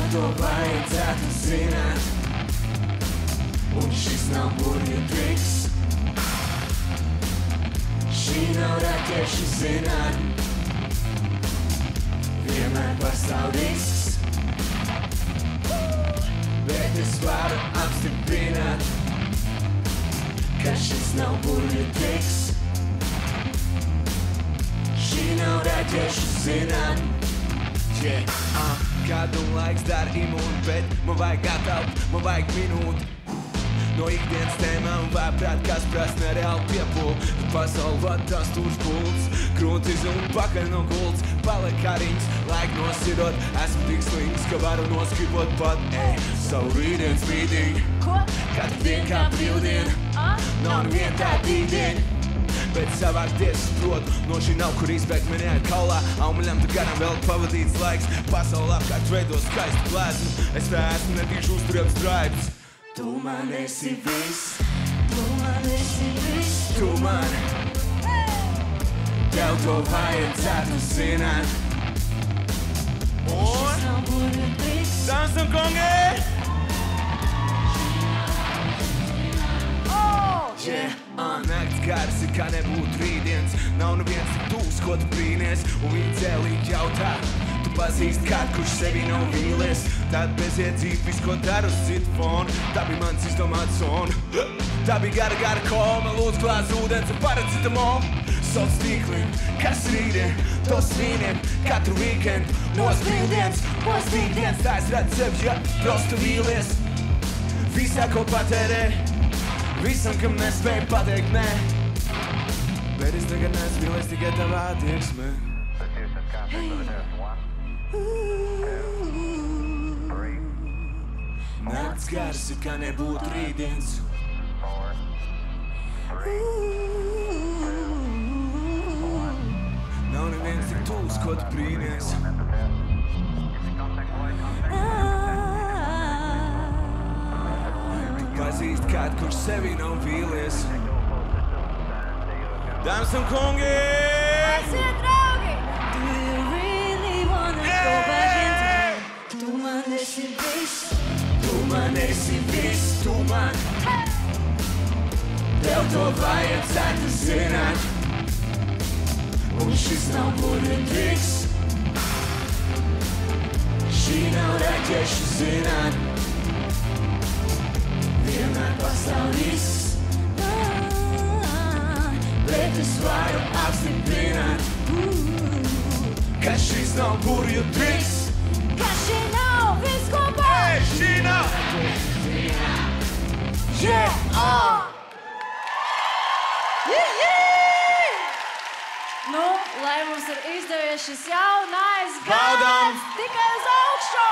to vajadzētu zināt, un šis nav burvju triks. Šī nav raķešu zinātne, vienmēr pastāv risks, bet es varu apstiprināt, ka šis nav burvju triks. Šī nav raķešu zinātne. Kādu laiks dara imūni, bet man vajag gatavt, man vajag minūti. No ikdienas tēmām vēprāt, kas prasa nereāli piepūl. Pasauli vad tās tūrs pults, krūtis un pakaļ no gults. Paliek kariņas, laik nosirot, esmu tik slings, ka varu noskipot pat savu rītdienas mītīņu. Kad vien kā brīvdiena, nav nevien tā dīdiena, bet savāk tiesas protu, no šī nav kur izbēgt, man jāiet kaulā. Aumaļam tu garam vēl pavadīts laiks, pasauli apkārt veido skaistu plēsmu. Es tā esmu netīši uzturēts draibs. Tu man esi viss, tu man esi viss, tu man. Tev to vajadzētu zināt, šis nav burvju triks. Dāmas un kungi! Nakts garas ir kā nebūtu rītdienas, nav neviens tik tūs, ko tu brīnies, un viņi cēlīgi jautā. Tu pazīst kādu, kurš sevi nav vīlies, tad beziet dzīvi, visu, ko daru uz citu fonu. Tā bija mans izdomāta zona, tā bija gara koma, lūdzu glāzi ūdens un paracetamol. Sauc tīkliem, kas rītdien, to svīniem, katru weekendu. Mūs brīvdienas, tā es redzu sevi, ja prostu vīlies. Visā, ko patērē, visam, kam nespēju pateikt nē. Bet es tagad neesmu vīlies tikai tavā attieksmē. Nakts garas ir kā nebūtu rītdienas. Nav neviens tik tūs, ko tu brīnies. Tu pazīst kādu, kurš sevi nav vīlies. Dāmas un kungi! Esiet draugi! Do you really wanna go back in time? Tu man esi viss, tu man esi viss, tu man. Tev to vajadzētu zināt, un šis nav burvju triks. Šī nav raķešu zinātne, vienmēr pastāv risks, bet es varu apstiprināt, ka šis nav burvju triks. Ka šī nav viss kopā! Šī nav! Nu, lai mums ir izdevies šis jaunais Baudām! gads tikai uz augšu!